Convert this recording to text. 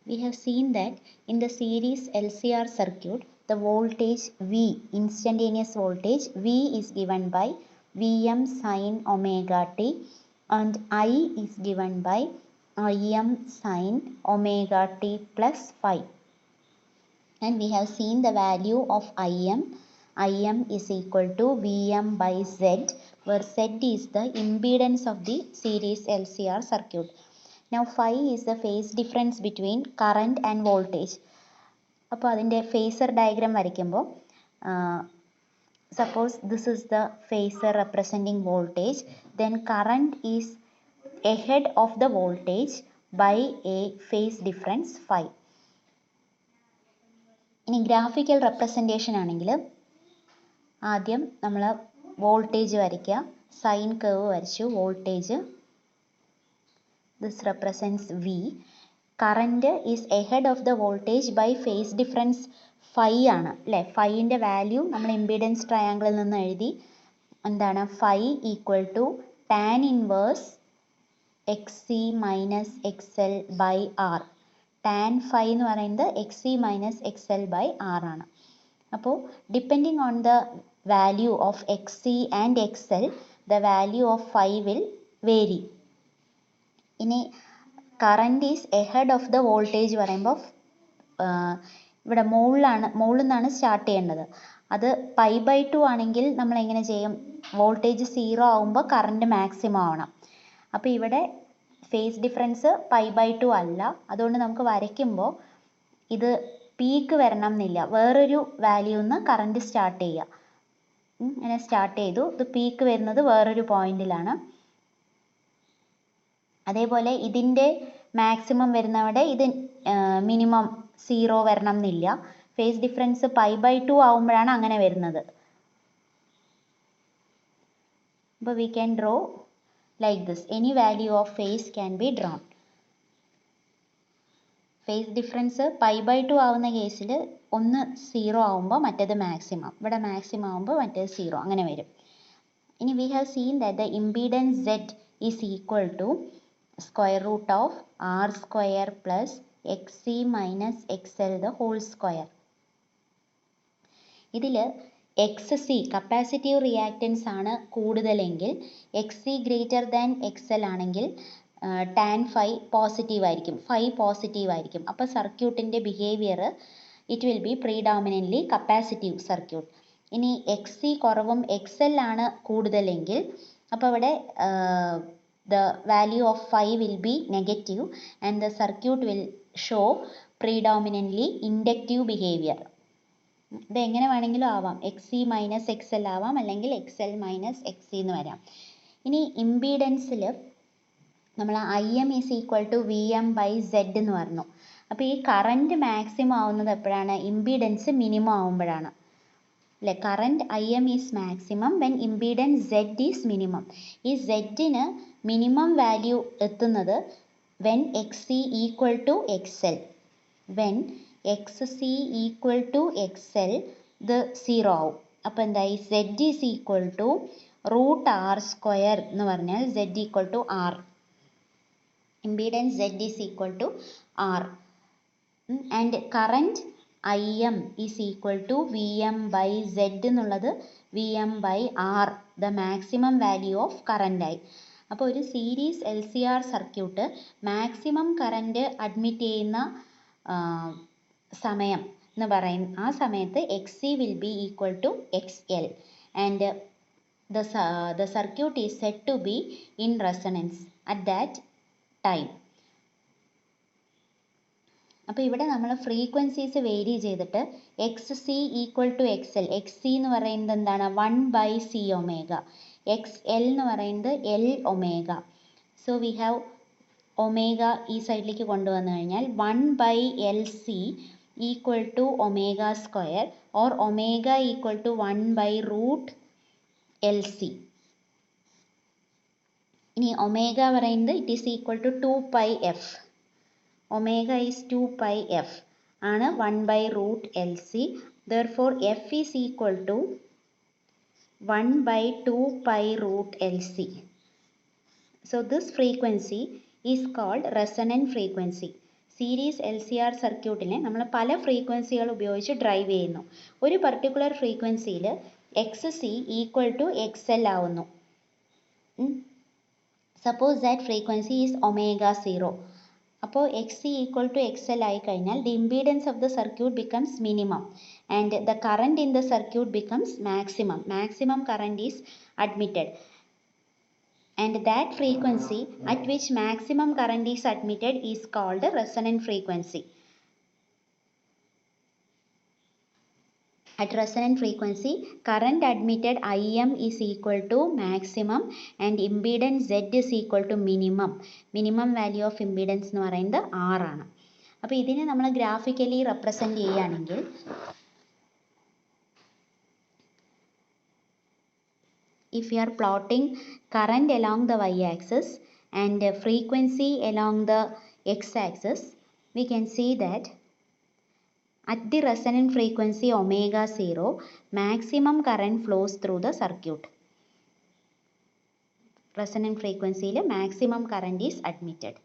we have seen that in the series LCR circuit, the voltage V, instantaneous voltage V is given by Vm sin omega t and I is given by Im sin omega t plus phi. And we have seen the value of Im. Im is equal to Vm by Z, where Z is the impedance of the series LCR circuit. Now phi is the phase difference between current and voltage. അപ്പോൾ അതിൻ്റെ phasor diagram വരയ്ക്കുമ്പോൾ suppose this is the phasor representing voltage, then current is ahead of the voltage by a phase difference phi. ഇനി graphical representation ആണെങ്കിൽ ആദ്യം നമ്മൾ voltage വരയ്ക്കുക, sine curve വരച്ചു, voltage this represents V. Current is ahead of the voltage by phase difference phi ആണ് അല്ലേ. ഫൈൻ്റെ value നമ്മൾ impedance ട്രയാങ്കിളിൽ നിന്ന് എഴുതി. എന്താണ് phi equal to tan inverse X C minus X L by R. Tan phi എന്ന് പറയുന്നത് X C minus X L by R ആണ്. അപ്പോൾ depending on the value of X C and X L, the value of phi will vary. ഇനി current is ahead of the voltage പറയുമ്പോൾ ഇവിടെ മുകളിൽ നിന്നാണ് start ചെയ്യേണ്ടത്. അത് പൈ ബൈ 2 ആണെങ്കിൽ നമ്മൾ എങ്ങനെ ചെയ്യും? വോൾട്ടേജ് 0 ആകുമ്പോൾ കറണ്ട് മാക്സിമം ആവണം. അപ്പോൾ ഇവിടെ ഫേസ് ഡിഫറൻസ് പൈ ബൈ 2 അല്ല, അതുകൊണ്ട് നമുക്ക് വരയ്ക്കുമ്പോൾ ഇത് പീക്ക് വരണം എന്നില്ല, വേറൊരു വാല്യൂന്ന് കറണ്ട് സ്റ്റാർട്ട് ചെയ്യുക. ഇങ്ങനെ സ്റ്റാർട്ട് ചെയ്തു, ഇത് പീക്ക് വരുന്നത് വേറൊരു പോയിന്റിലാണ്. അതേപോലെ ഇതിൻ്റെ മാക്സിമം വരുന്നവിടെ ഇത് മിനിമം 0 വരണം എന്നില്ല. ഫേസ് ഡിഫറൻസ് പൈ ബൈ 2 ആവുമ്പോഴാണ് അങ്ങനെ വരുന്നത്. അപ്പോൾ we can draw like this. Any value of phase can be drawn. Phase difference pi by 2 ആവുന്ന കേസിൽ ഒന്ന് 0 ആവുമ്പോൾ മറ്റേത് മാക്സിമം, ഇവിടെ മാക്സിമം ആവുമ്പോൾ മറ്റേത് 0, അങ്ങനെ വരും. ഇനി we have seen that the impedance Z is equal to square root of r square plus xc minus xl the whole square. ഇതിൽ എക്സ് സി കപ്പാസിറ്റീവ് റിയാക്റ്റൻസ് ആണ് കൂടുതലെങ്കിൽ, X C greater than X L ആണെങ്കിൽ tan phi positive ആയിരിക്കും, phi positive ആയിരിക്കും. അപ്പോൾ സർക്യൂട്ടിൻ്റെ behaviour it will be predominantly capacitive circuit. ഇനി X C കുറവും എക്സ് എൽ ആണ് കൂടുതലെങ്കിൽ അപ്പോൾ ഇവിടെ the value of phi will be negative and the circuit will show predominantly inductive behavior. ഇത് എങ്ങനെ വേണമെങ്കിലും ആവാം, X C minus X L ആവാം, അല്ലെങ്കിൽ X L minus X C എന്ന് വരാം. ഇനി ഇംപീഡൻസിൽ നമ്മൾ I M is equal to V M by Z എന്ന് പറഞ്ഞു. അപ്പോൾ ഈ കറണ്ട് മാക്സിമം ആവുന്നത് എപ്പോഴാണ്? ഇംപീഡൻസ് മിനിമം ആവുമ്പോഴാണ് അല്ലേ. Current I M is maximum when impedance Z is minimum. ഈ സെഡിന് മിനിമം വാല്യൂ എത്തുന്നത് when X C equal to X L. When X C equal to X L ഇത് 0 ആവും. അപ്പോൾ എന്തായി? Z is equal to root R square എന്ന് പറഞ്ഞാൽ Z equal to R. Impedance Z is equal to R and current I M is equal to V M by Z എന്നുള്ളത് V M by R, the maximum value of current ആയി. അപ്പോൾ ഒരു series L C R circuit maximum current admit ചെയ്യുന്ന സമയം എന്ന് പറയുന്ന ആ സമയത്ത് X C will be equal to X L and the circuit is said to be in resonance at that time. അപ്പോൾ ഇവിടെ നമ്മൾ ഫ്രീക്വൻസീസ് വേരി ചെയ്തിട്ട് X C equal to X L, X C എന്ന് പറയുന്നത് എന്താണ്? 1/c ഒമേഗ, എക്സ് എൽ എന്ന് പറയുന്നത് L omega. So we have omega ഈ സൈഡിലേക്ക് കൊണ്ടുവന്നു കഴിഞ്ഞാൽ 1/LC equal to omega square or omega equal to 1/√LC. ഇനി ഒമേഗ പറയുന്നത് it is equal to 2πf. Omega is 2πf ആണ് 1/√LC. Therefore f is equal to 1/2π√LC. So this frequency is called resonant frequency. Series L C R സർക്യൂട്ടിനെ നമ്മൾ പല ഫ്രീക്വൻസികൾ ഉപയോഗിച്ച് drive ചെയ്യുന്നു. ഒരു പർട്ടിക്കുലർ ഫ്രീക്വൻസിയിൽ X C equal to X L ആവുന്നു. Suppose that frequency is omega 0. അപ്പോൾ X C equal to X L ആയി കഴിഞ്ഞാൽ the impedance of the circuit becomes minimum and the current in the circuit becomes maximum. Maximum current is admitted. And that frequency at which maximum current is admitted is called resonant frequency. At resonant frequency, current admitted Im is equal to maximum and impedance Z is equal to minimum. Minimum value of impedance എന്ന് പറയുന്നത് R ആണ്. അപ്പോൾ ഇതിനെ നമ്മൾ graphically represent ചെയ്യുകയാണെങ്കിൽ if we are plotting current along the y-axis and frequency along the x-axis, we can see that at the resonant frequency omega 0, maximum current flows through the circuit. Resonant frequency maximum current is admitted.